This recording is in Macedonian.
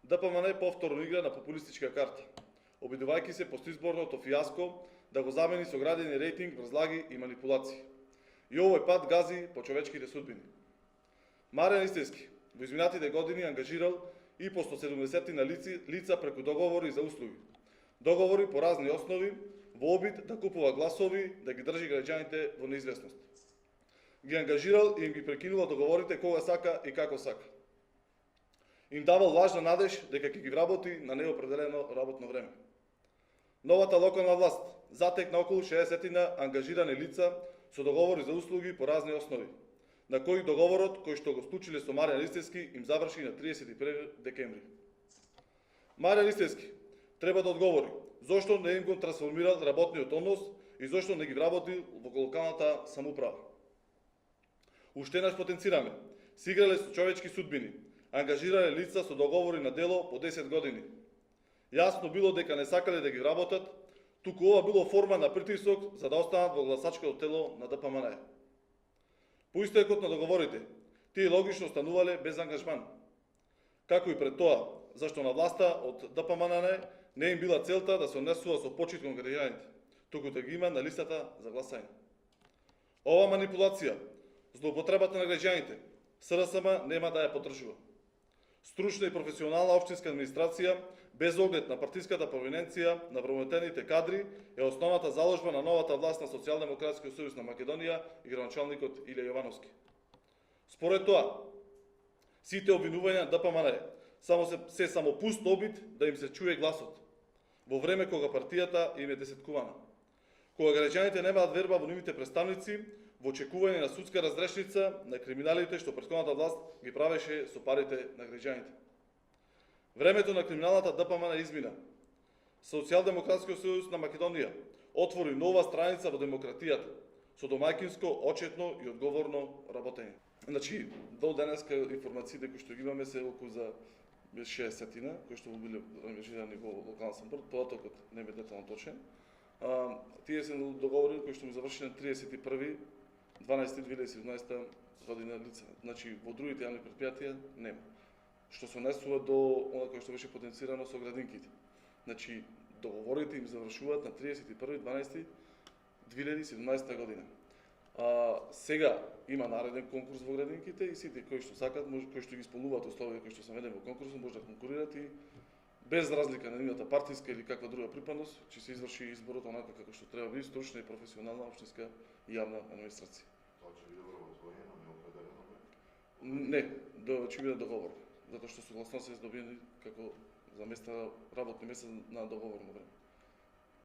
ДПМН повторно игра на популистичка карта, обидувајќи се постизборното фијаско да го замени со градени рейтинг, врзлаги и манипулации. И овој пат гази по човечките судбини. Маријан Ристевски во изминатите години ангажирал и по 170 на лица преку договори за услуги. Договори по разни основи, во обид да купува гласови, да ги држи граѓаните во неизвестност. Ги ангажирал и им ги прекинувал договорите кога сака и како сака. Им давал лажна надеж дека ќе ги вработи на неопределено работно време. Новата локална власт затекна околу 60 на ангажирани лица со договори за услуги по разни основи, на кои договорот кој што го склучиле со Маријан Ристевски им заврши на 31 декември. Маријан Ристевски треба да одговори зошто не им го трансформирал работниот однос и зошто не ги вработил во локалната самоуправа. Уште еднаш потенцираме, се играле со човечки судбини, ангажирале лица со договори на дело по 10 години. Јасно било дека не сакале да ги вработат, туку ова било форма на притисок за да останат во гласачкото тело на ДПМН. По истекот на договорите, тие логично останувале без ангажман. Како и пред тоа, зашто на власта од ДПМН не им била целта да се однесува со почит кон граѓаните, туку да ги има на листата за гласање. Ова манипулација, злоупотребата на граѓаните, СРСМ нема да ја поддржува. Стручна и професионална општинска администрација, без оглед на партиската провиненција на вработените кадри, е основната заложба на новата власт на Социјалдемократскиот сојуз на Македонија и градоначалникот Илија Јовановски. Според тоа, сите обвинувања на ДПМН се само пуст обид да им се чуе гласот, во време кога партијата им е десеткувана. Кога граѓаните немаат верба во нивните представници, во очекување на судска разрешница на криминалите што претходната власт ги правеше со парите на граѓаните. Времето на криминалната ДПМН измина. Социјалдемократскиот сојуз на Македонија отвори нова страница во демократијата, со домаќинско, очетно и одговорно работење. Значи, до денеска информациите кои што ги имаме се околу за 60-тина, кои што биле ангажирани во локална самоуправа, податокот не е детално точен. Тие се договори кои што ми заврши на 31.12.2017 година лица. Значи, во другите јавни предпријатија нема. Што се однесува до она кој што беше потенцирано со градинките. Значи, договорите им завршуваат на 31.12.2017 година. Сега има нареден конкурс во градинките и сите кои што сакат, кои што ги исполнуваат условија кои што се наведени во конкурсот, може да конкурираат и без разлика на нивната партиска или каква друга припадност, ќе се изврши изборот онака како што треба биде, стручна и професионална општинска и јавна администрација. Тоа ќе биде вработување на неопределено време? Не, ќе биде договор, затоа што согласноста се добиени како за места, работни места на договорно време.